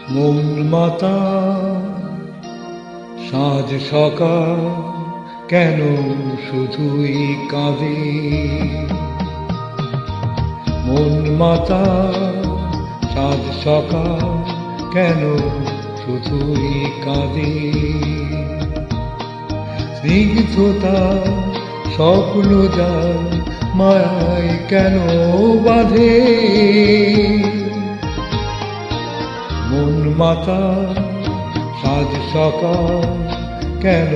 মন মাতা সাজ সকাল কেন শুধুই কাঁদে। মন মাতা সাজ সকাল কেন শুধুই কাঁদে। স্নিগ্ধতা স্বপ্ন যার মায়ায় কেন বাঁধে। মন মাতা সাজ সকাল কেন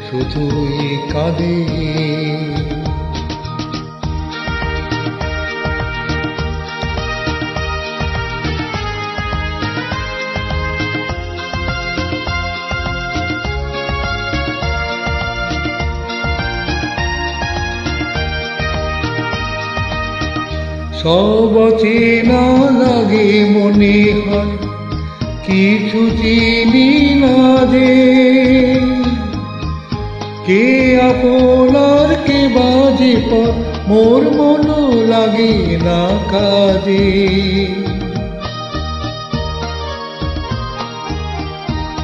শুধুই কাঁদে। সব চেনা লাগে মনে হয় কিছু চিনি না যে। কে আপনার কে বাজে পর মোর মন লাগে না কাজে।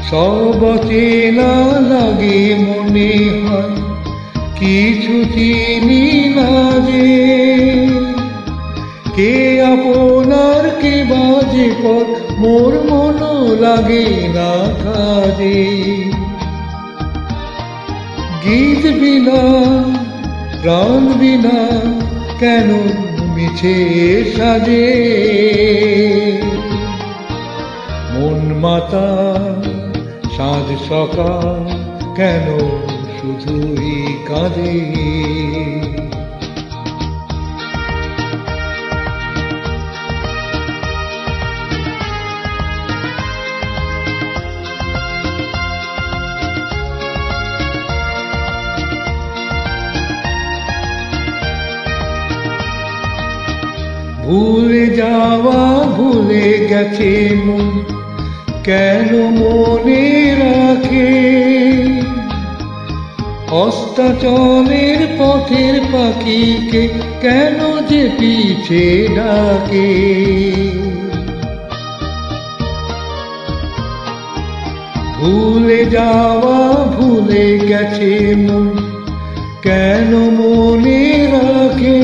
সব চেনা লাগে মনে হয় কিছু চিনি না যে। কে আপনার কে বাজে পর মোর মন লাগে না কাজে। গীত বিনা প্রাণ বিনা কেন মিছে সাজে। মন মাতা সাজ সকাল কেন শুধুই কাঁদে। ভুলে যাওয়া ভুলে গেছে মন কেন মনে রাখে। অস্তাচলের পথের পাখিকে কেন যে পিছে ডাকে। ভুলে যাওয়া ভুলে গেছে মন কেন মনে রাখে।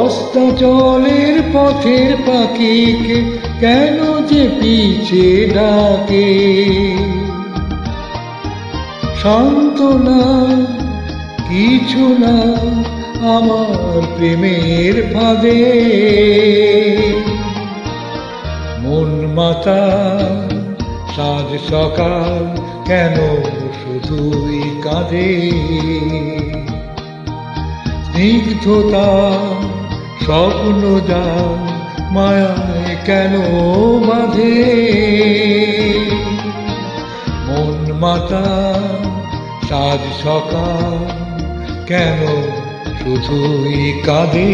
অস্তাচলের পথের পাখিকে কেন যে পিছে ডাকে। সান্ত্বনা কিছু না আমার প্রেমের ফাঁদে। মন মাতা সাজ সকাল কেন শুধুই কাঁদে। স্নিগ্ধতা স্বপ্ন যার মায়ায় কেন বাঁধে। মন মাতা সাজ সকাল কেন শুধুই কাঁদে।